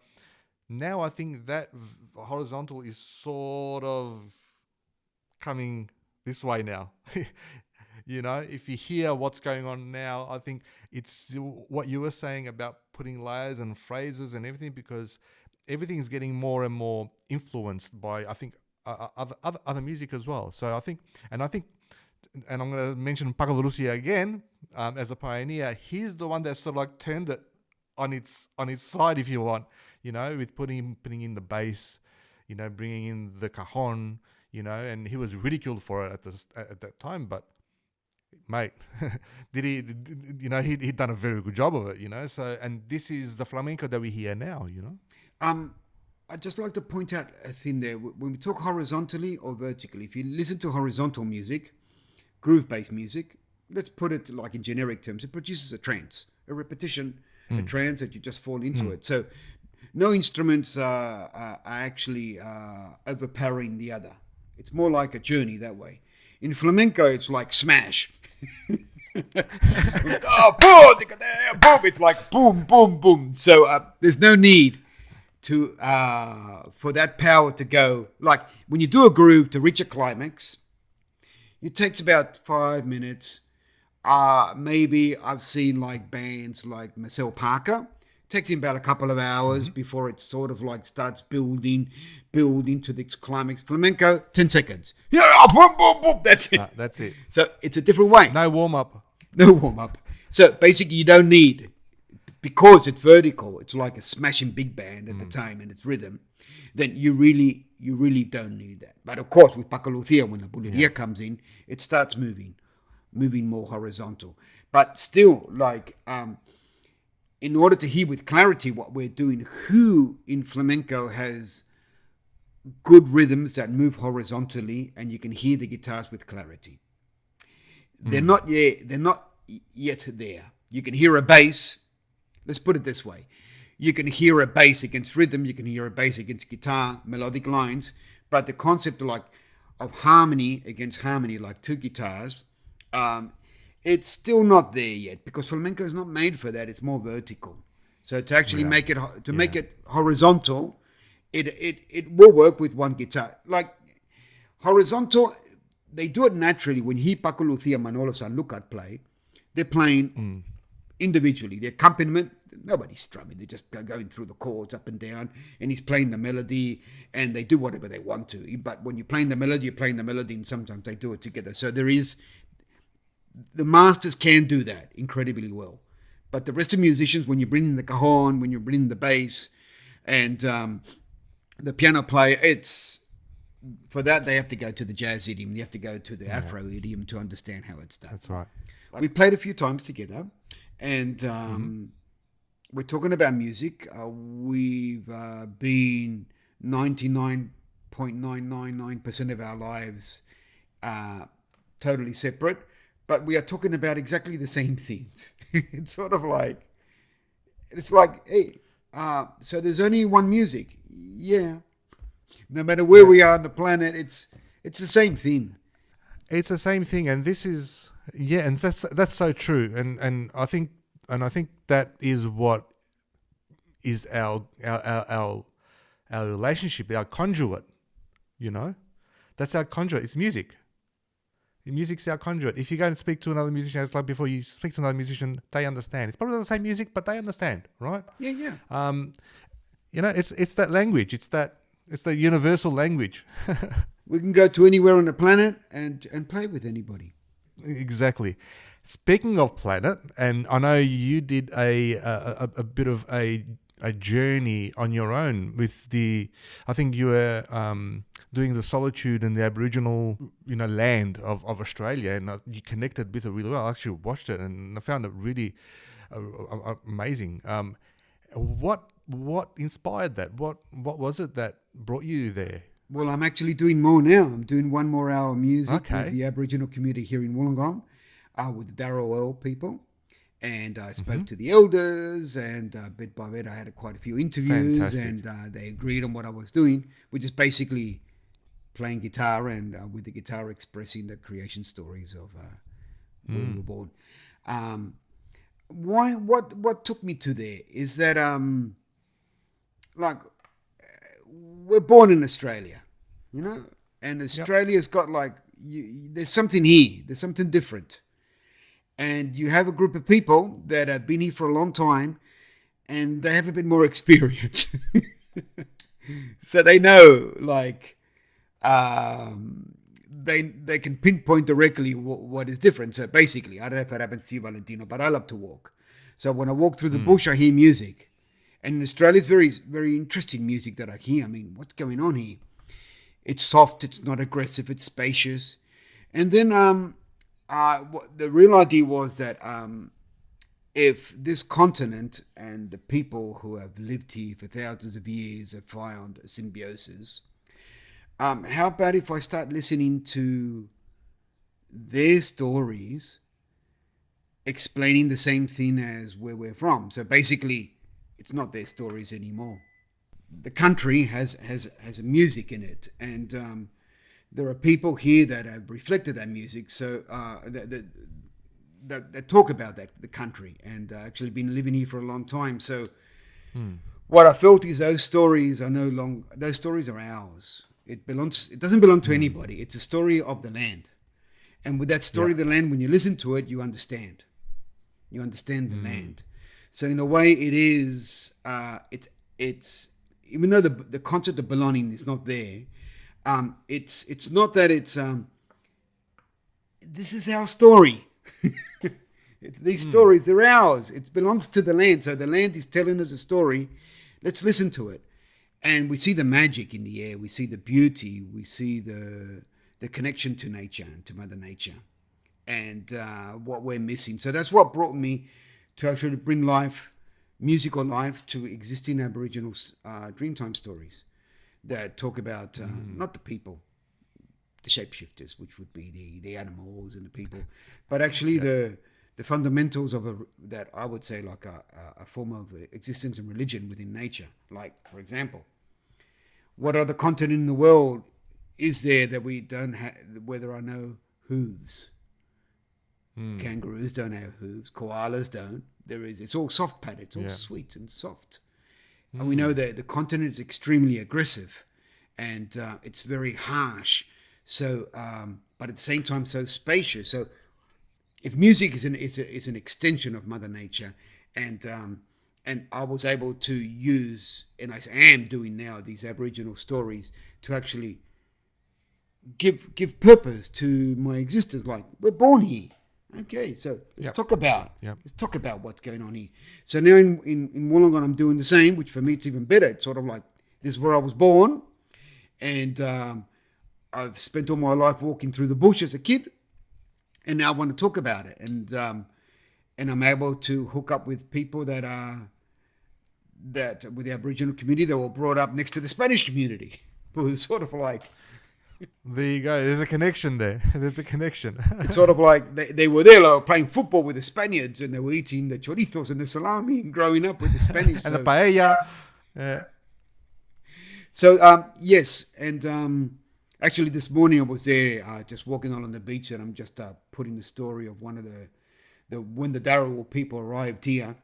now I think that horizontal is sort of coming this way now. You know, if you hear what's going on now, I think it's what you were saying about putting layers and phrases and everything, because everything is getting more and more influenced by, I think, other music as well. So I think, and I'm going to mention Paco de Lucia again, as a pioneer. He's the one that sort of like turned it on its side, if you want, you know, with putting in the bass, you know, bringing in the cajon, you know, and he was ridiculed for it at that time, but mate, you know, he'd done a very good job of it, you know. So, and this is the flamenco that we hear now, you know. I'd just like to point out a thing there. When we talk horizontally or vertically, if you listen to horizontal music, groove-based music, let's put it like in generic terms, it produces a trance, a repetition, a trance that you just fall into it. So no instruments are actually overpowering the other. It's more like a journey that way. In flamenco, it's like smash. Oh, boom! It's like boom, boom, boom. So there's no need to for that power to go. Like when you do a groove to reach a climax, it takes about 5 minutes. Maybe I've seen like bands like Marcel Parker. It takes him about a couple of hours before it sort of like starts building to the climax. Flamenco, 10 seconds. Yeah, boom, boom, boom. That's it. That's it. So it's a different way. No warm up. No warm up. So basically, you don't need, because it's vertical. It's like a smashing big band at the time, and it's rhythm. Then you really don't need that. But of course, with Paco Lucia, when the bulería comes in, it starts moving more horizontal. But still, like, in order to hear with clarity what we're doing, who in flamenco has good rhythms that move horizontally, and you can hear the guitars with clarity. They're not yet there. You can hear a bass. Let's put it this way. You can hear a bass against rhythm. You can hear a bass against guitar, melodic lines. But the concept of harmony against harmony, like two guitars, it's still not there yet, because flamenco is not made for that. It's more vertical. So to actually make it horizontal, it will work with one guitar. Like horizontal, they do it naturally. When he, Paco Lucia, Manolo Sanlúcar play, they're playing individually. The accompaniment, nobody's strumming. They're just going through the chords up and down, and he's playing the melody, and they do whatever they want to. But when you're playing the melody, and sometimes they do it together. So the masters can do that incredibly well. But the rest of musicians, when you bring in the cajon, when you bring in the bass, and the piano player, for that they have to go to the jazz idiom. You have to go to the Afro idiom to understand how it's done. That's right. We played a few times together, and we're talking about music. We've been 99.999% of our lives totally separate, but we are talking about exactly the same things. It's sort of like, hey, so there's only one music. Yeah. No matter where we are on the planet, it's the same thing. It's the same thing, and this is and that's so true, and I think that is what is our relationship, our conduit. You know, That's our conduit. It's music. Music's our conduit. If you go and speak to another musician, it's like before you speak to another musician, they understand. It's probably not the same music, but they understand, right? Yeah. It's that language. It's the universal language. We can go to anywhere on the planet and play with anybody. Exactly. Speaking of planet, and I know you did a bit of a journey on your own with I think you were doing the solitude and the Aboriginal, land of Australia, and you connected with it really well. I actually watched it and I found it really amazing. What inspired that? What was it that brought you there? Well, I'm actually doing more now. I'm doing 1 more hour music Okay. with the Aboriginal community here in Wollongong, with the Darawal people. And I spoke to the elders, and bit by bit I had quite a few interviews. Fantastic. And they agreed on what I was doing, which is basically playing guitar and with the guitar expressing the creation stories of where we were born. What took me to there is that we're born in Australia, and Australia's got there's something here, there's something different. And you have a group of people that have been here for a long time and they have a bit more experience. So they know, they can pinpoint directly what is different. So basically, I don't know if that happens to you, Valentino, but I love to walk. So when I walk through the bush, I hear music. And in Australia, it's very, very interesting music that I hear. I mean, what's going on here? It's soft, it's not aggressive, it's spacious. And then the real idea was that if this continent and the people who have lived here for thousands of years have found a symbiosis, how about if I start listening to their stories explaining the same thing as where we're from? So basically, it's not their stories anymore. The country has a music in it, and there are people here that have reflected that music, so that talk about the country, and actually been living here for a long time. So what I felt is those stories are those stories are ours. It doesn't belong to anybody. It's a story of the land, and with that story of the land, when you listen to it, you understand. You understand the land. So in a way, it is. It's even though the concept of belonging is not there. It's not that it's this is our story. These stories, they're ours. It belongs to the land. So the land is telling us a story. Let's listen to it. And we see the magic in the air. We see the beauty. We see the connection to nature, to Mother Nature, and what we're missing. So that's what brought me to actually bring musical life to existing Aboriginal Dreamtime stories that talk about not the people, the shapeshifters, which would be the animals and the people, but actually the fundamentals of that I would say like a form of existence and religion within nature. Like, for example, what other continent in the world is there that we don't have, where there are no hooves? Kangaroos don't have hooves. Koalas don't. It's all soft padded. It's all sweet and soft. And we know that the continent is extremely aggressive, and it's very harsh. So, but at the same time, so spacious. So, if music is an extension of Mother Nature, and I was able to use, and I am doing now, these Aboriginal stories to actually give purpose to my existence. Like, we're born here. Okay, so let's talk about what's going on here. So now in Wollongong, I'm doing the same, which for me it's even better. It's sort of like, this is where I was born, and I've spent all my life walking through the bush as a kid, and now I want to talk about it, and I'm able to hook up with people that with the Aboriginal community that were brought up next to the Spanish community, who was sort of like. There you go. There's a connection there. There's a connection. It's sort of like they were there, like, playing football with the Spaniards, and they were eating the chorizos and the salami and growing up with the Spanish. And the paella. Yeah. So, yes. And actually this morning I was there just walking along the beach, and I'm just putting the story of one of when the Darawal people arrived here,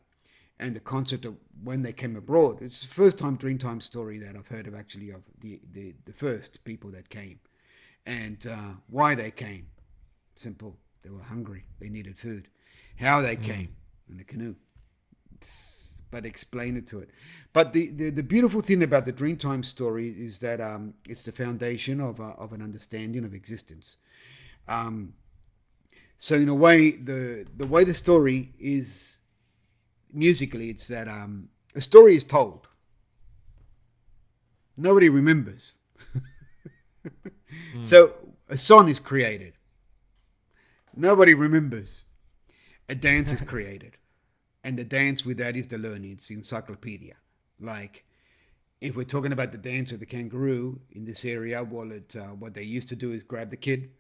and the concept of when they came abroad. It's the first time Dreamtime story that I've heard of, actually, of the first people that came. and why they came. Simple. They were hungry. They needed food. How they came in a canoe. But explain it to it. But the beautiful thing about the Dreamtime story is that it's the foundation of an understanding of existence. So in a way, the way the story is musically, it's that a story is told. Nobody remembers. So a song is created. Nobody remembers. A dance is created. And the dance with that is the learning. It's encyclopedia. Like, if we're talking about the dance of the kangaroo in this area, what they used to do is grab the kid,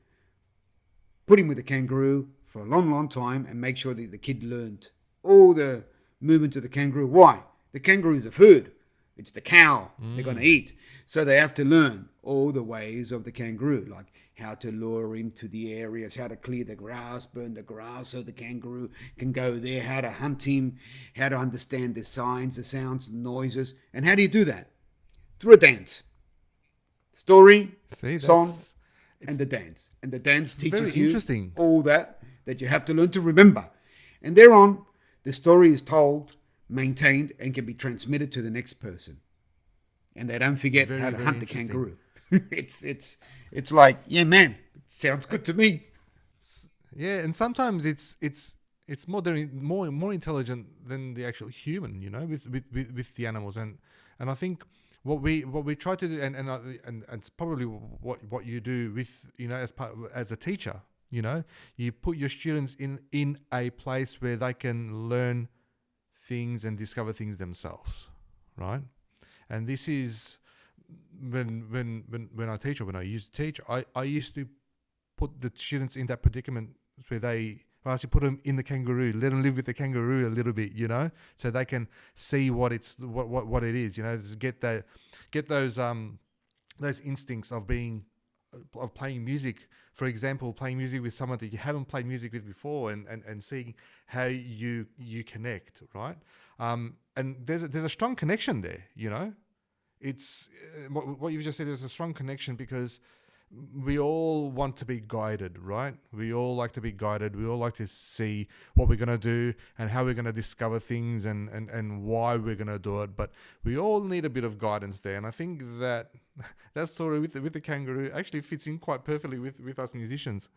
put him with the kangaroo for a long, long time, and make sure that the kid learned all the movements of the kangaroo. Why? The kangaroo is a food. It's the cow they're going to eat. So they have to learn all the ways of the kangaroo, like how to lure him to the areas, how to clear the grass, burn the grass so the kangaroo can go there, how to hunt him, how to understand the signs, the sounds, the noises. And how do you do that? Through a dance. Story, song, and the dance. And the dance teaches you all that you have to learn to remember. And thereon, the story is told, maintained, and can be transmitted to the next person. And they don't forget how to hunt the kangaroo. It's like, yeah, man, it sounds good to me. Yeah, and sometimes it's more intelligent than the actual human, with the animals, and I think what we try to do, and it's probably what you do with as a teacher, you put your students in a place where they can learn things and discover things themselves, right? And this is when I teach, or when I used to teach, I used to put the students in that predicament where I actually put them in the kangaroo, let them live with the kangaroo a little bit, so they can see what it is, get those instincts of playing music. For example, playing music with someone that you haven't played music with before, and seeing how you connect, right? And there's a strong connection there, It's what you've just said. There's a strong connection because we all want to be guided, right? We all like to be guided. We all like to see what we're going to do and how we're going to discover things and why we're going to do it. But we all need a bit of guidance there. And I think that story with the kangaroo actually fits in quite perfectly with us musicians.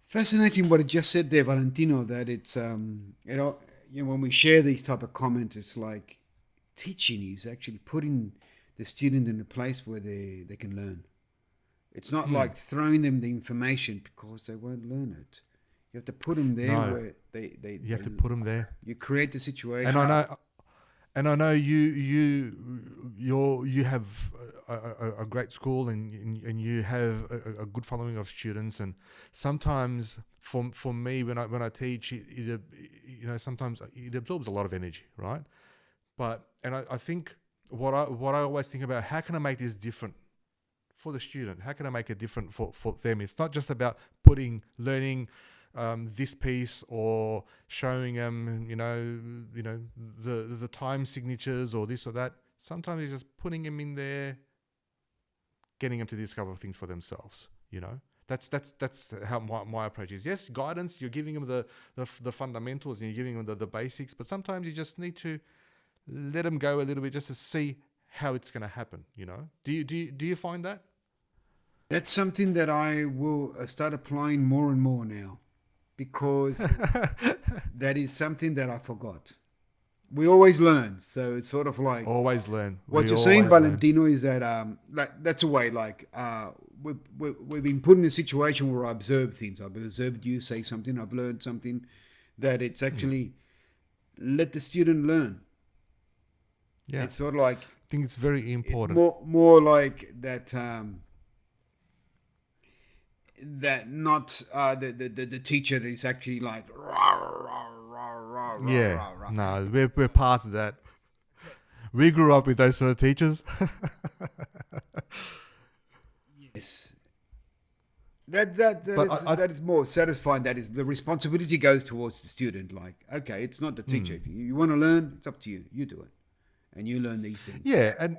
Fascinating what it just said there, Valentino, that it's, when we share these type of comments, it's like teaching is actually putting the student in a place where they can learn. It's not like throwing them the information because they won't learn it. You have to put them there where you have to put them there. You create the situation. And I know you have a great school and you have a good following of students, and sometimes for me when I teach it sometimes it absorbs a lot of energy, right? But I think what I always think about, how can I make this different for the student? How can I make it different for them? It's not just about learning this piece or showing them, the time signatures or this or that. Sometimes it's just putting them in there, getting them to discover things for themselves. That's how my approach is. Yes, guidance. You're giving them the fundamentals and you're giving them the basics, but sometimes you just need to let them go a little bit just to see how it's going to happen. Do you find that? That's something that I will start applying more and more now, because that is something that I forgot. We always learn, so it's sort of like always learn. What you're saying, Valentino, is that that's a way. We've been put in a situation where I observe things. I've observed you say something. I've learned something. That it's actually let the student learn. Yeah, it's sort of like, I think it's very important. More like that. That not the teacher is actually like rah, rah, rah, rah, yeah rah, rah. No, we're past that. We grew up with those sort of teachers. Yes, that is more satisfying. That is, the responsibility goes towards the student. Like, okay, it's not the teacher. If you want to learn, it's up to you. You do it, and you learn these things. Yeah,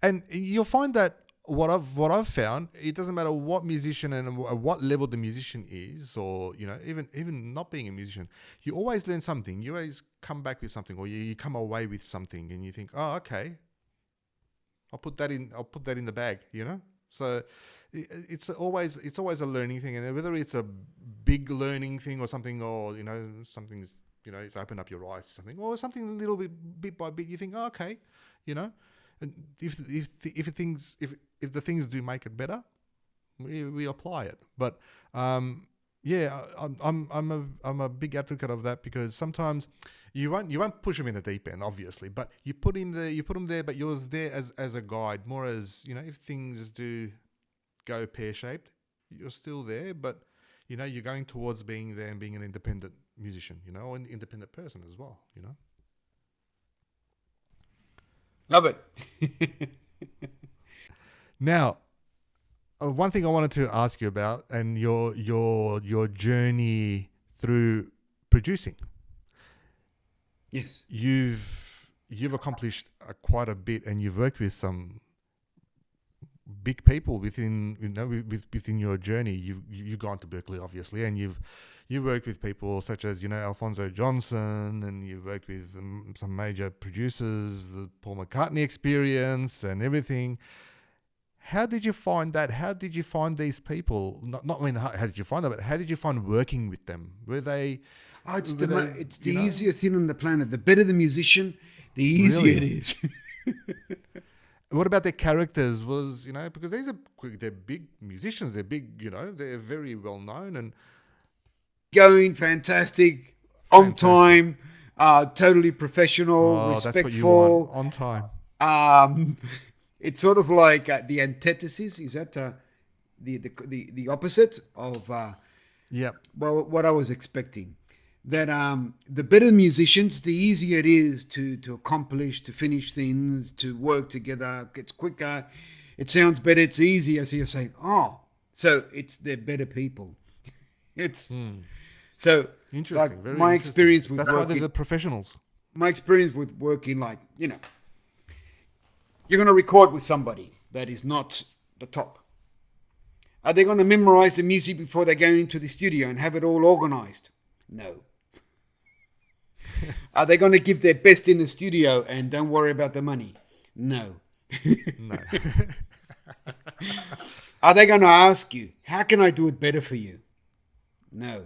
and you'll find that what I've found, it doesn't matter what musician and at what level the musician is, or even not being a musician, you always learn something. You always come back with something, or you come away with something, and you think, oh, okay, I'll put that in the bag. So it's always a learning thing, and whether it's a big learning thing or something, or something's it's opened up your eyes to something, or something a little bit by bit, you think, oh, okay, and if the things do make it better, we apply it. But I'm a big advocate of that, because sometimes you won't push them in the deep end, obviously, but you put them there, but you're there as a guide, more as if things do go pear shaped, you're still there, but you're going towards being there and being an independent musician, or an independent person as well, Love it. Now, one thing I wanted to ask you about, and your journey through producing. Yes. You've accomplished quite a bit, and you've worked with some big people within within your journey. You've gone to Berkeley, obviously, and you've worked with people such as Alfonso Johnson, and you've worked with some major producers, the Paul McCartney Experience, and everything. How did you find that? How did you find these people? How did you find them, but how did you find working with them? Were they? Oh, it's the easiest thing on the planet. The better the musician, the easier it is. What about their characters? Because they're big musicians. They're big. They're very well known and going fantastic, on time, totally professional, respectful. That's what you want, on time. It's sort of like the antithesis. Is that the opposite of what I was expecting? That the better the the easier it is to accomplish, to finish things, to work together. It's quicker, it sounds better, it's easier. So you're saying, so they're better people. So interesting. Like very my interesting. experience with that's working, why they're the professionals. My experience with working, you're going to record with somebody that is not the top. Are they going to memorize the music before they go into the studio and have it all organized? No. Are they going to give their best in the studio and don't worry about the money? No. No. Are they going to ask you, how can I do it better for you? No.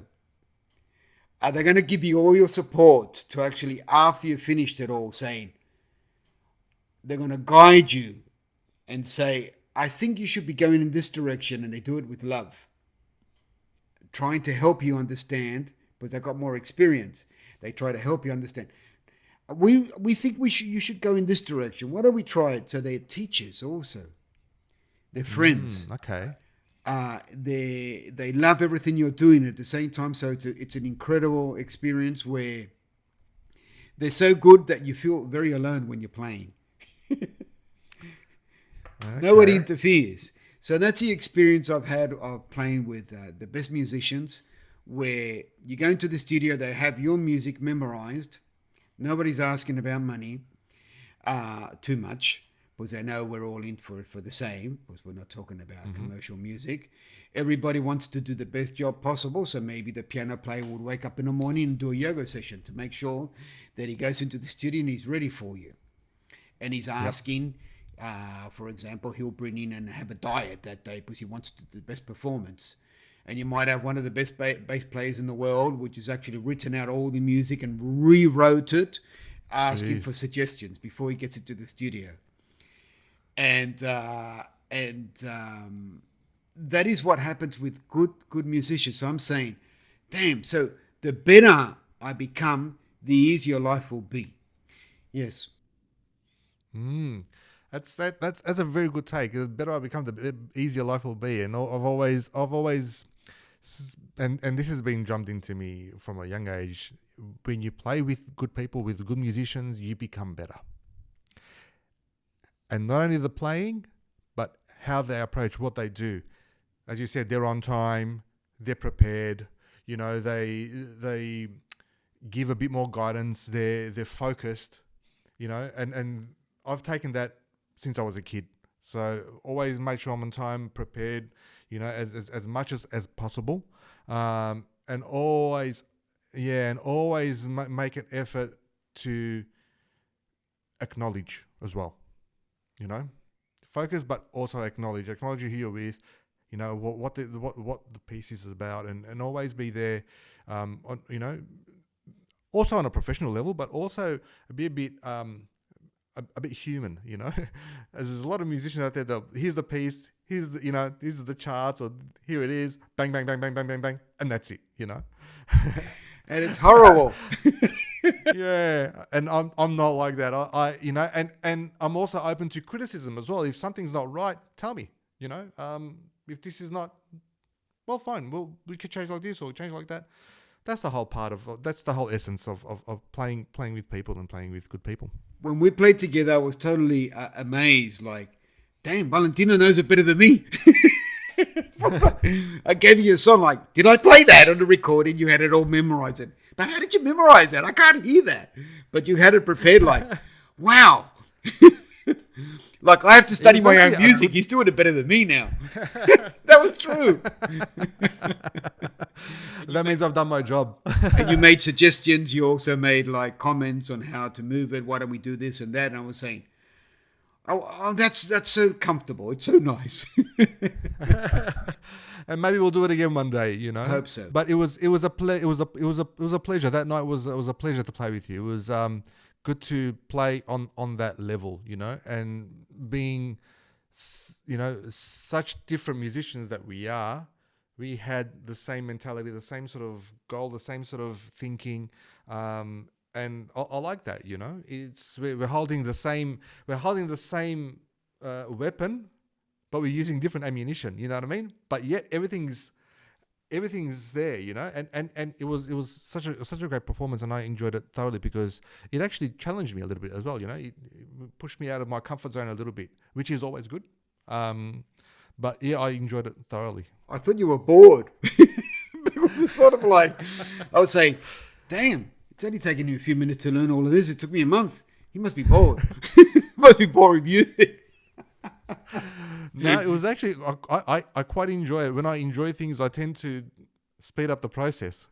Are they going to give you all your support to actually, after you've finished it all, saying, they're going to guide you and say, I think you should be going in this direction, and they do it with love. Trying to help you understand, because they've got more experience. They try to help you understand. We think you should go in this direction. Why don't we try it? So they're teachers also. They're friends. Okay. They love everything you're doing at the same time. So it's an incredible experience where they're so good that you feel very alone when you're playing. Okay. Nobody interferes. So that's the experience I've had of playing with the best musicians, where you go into the studio, they have your music memorized. Nobody's asking about money too much, because they know we're all in for the same, because we're not talking about commercial music. Everybody wants to do the best job possible, so maybe the piano player would wake up in the morning and do a yoga session to make sure that he goes into the studio and he's ready for you. And he's asking, for example, he'll bring in and have a diet that day because he wants to do the best performance. And you might have one of the best bass players in the world, which has actually written out all the music and rewrote it, asking for suggestions before he gets into the studio. And that is what happens with good musicians. So I'm saying, damn, so the better I become, the easier life will be. Yes. That's a very good take. The better I become, the easier life will be. And I've always, and this has been drummed into me from a young age. When you play with good people, with good musicians, you become better. And not only the playing, but how they approach what they do. As you said, they're on time, they're prepared. They give a bit more guidance. They're focused. And I've taken that since I was a kid. So always make sure I'm on time, prepared, as much as possible, and always, make an effort to acknowledge as well. Focus, but also acknowledge who you're with. What the piece is about, and always be there. Also on a professional level, but also be a bit a bit human, as there's a lot of musicians out there that here's the piece, here's the, these are the charts, or here it is, bang, bang, bang, bang, bang, bang, bang, and that's it, And it's horrible. Yeah, and I'm not like that. And I'm also open to criticism as well. If something's not right, tell me. If this is not, well, fine. We could change like this or change like that. That's the whole that's the whole essence of playing with people and playing with good people. When we played together, I was totally amazed. Like, damn, Valentino knows it better than me. I gave you a song like, did I play that on the recording? You had it all memorized. But how did you memorize that? I can't hear that. But you had it prepared like, wow. Like, I have to study my own music. He's doing it better than me now. That was true. That means I've done my job. And you made suggestions. You also made like comments on how to move it. Why don't we do this and that? And I was saying, oh, that's so comfortable. It's so nice. And maybe we'll do it again one day, I hope so. But it was a pleasure. That night was a pleasure to play with you. It was good to play on that level, and being, such different musicians that we are. We had the same mentality, the same sort of goal, the same sort of thinking, and I like that. We're holding the same weapon, but we're using different ammunition. You know what I mean? But yet everything's there. And it was such a great performance, and I enjoyed it thoroughly because it actually challenged me a little bit as well. It pushed me out of my comfort zone a little bit, which is always good. But yeah, I enjoyed it thoroughly. I thought you were bored. It was sort of like, I was saying, damn, it's only taken you a few minutes to learn all of this. It took me a month. He must be bored. Must be boring music. No, it was actually, I quite enjoy it. When I enjoy things, I tend to speed up the process,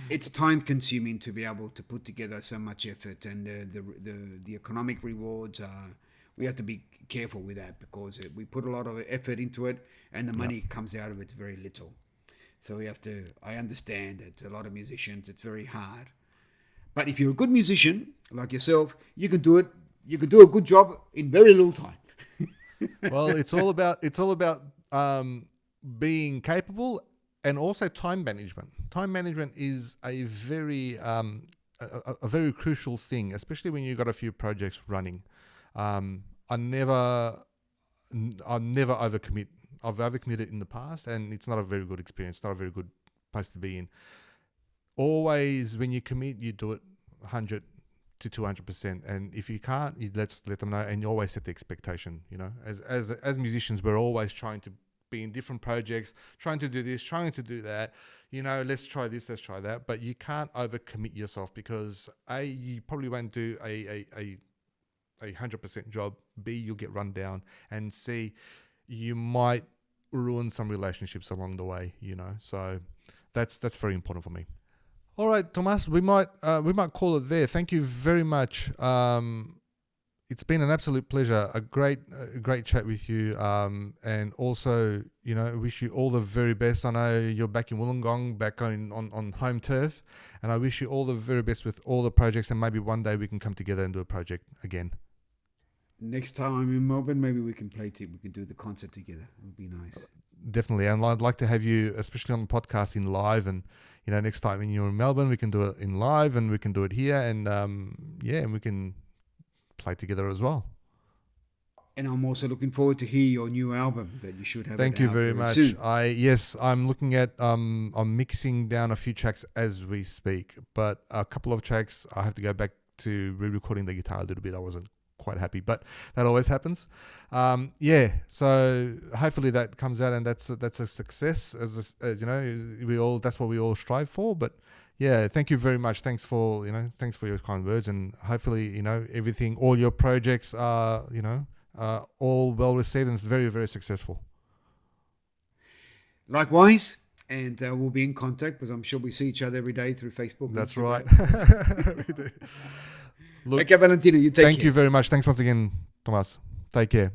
It's time consuming to be able to put together so much effort, and the economic rewards are, we have to be careful with that because we put a lot of effort into it and the money comes out of it very little. So I understand that a lot of musicians, it's very hard. But if you're a good musician like yourself, you can do it. You can do a good job in very little time. Well, it's all about being capable and also time management. Time management is a very a very crucial thing, especially when you've got a few projects running. I never overcommit. I've overcommitted in the past, and it's not a very good experience. Not a very good place to be in. Always, when you commit, you do it 100 to 200%, and if you can't, you let them know, and you always set the expectation. As musicians, we're always trying to be in different projects, trying to do this, trying to do that. Let's try this, let's try that. But you can't overcommit yourself because A, you probably won't do a 100% job. B, you'll get run down, and C, you might ruin some relationships along the way. So that's very important for me. All right, Tomas, we might call it there. Thank you very much. It's been an absolute pleasure, a great chat with you, and also, wish you all the very best. I know you're back in Wollongong, back on home turf, and I wish you all the very best with all the projects, and maybe one day we can come together and do a project again. Next time I'm in Melbourne, maybe we can we can do the concert together. It would be nice. Definitely, and I'd like to have you, especially on the podcast, in live, and next time when you're in Melbourne, we can do it in live, and we can do it here, and and we can play together as well. And I'm also looking forward to hear your new album that you should have. Thank you very much. Soon. I'm looking at I'm mixing down a few tracks as we speak, but a couple of tracks I have to go back to re-recording the guitar a little bit. I wasn't quite happy. But that always happens. So hopefully that comes out and that's a success. As you know, that's what we all strive for. But yeah, thank you very much. Thanks for your kind words, and hopefully everything, all your projects are all well received and it's very, very successful. Likewise, and we'll be in contact because I'm sure we see each other every day through Facebook. That's right. Look, okay, Valentino, you take care. Thank you very much. Thanks once again, Tomas. Take care.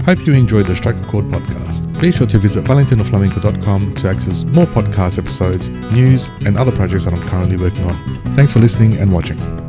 Hope you enjoyed the Strike a Chord podcast. Be sure to visit valentinoflamenco.com to access more podcast episodes, news, and other projects that I'm currently working on. Thanks for listening and watching.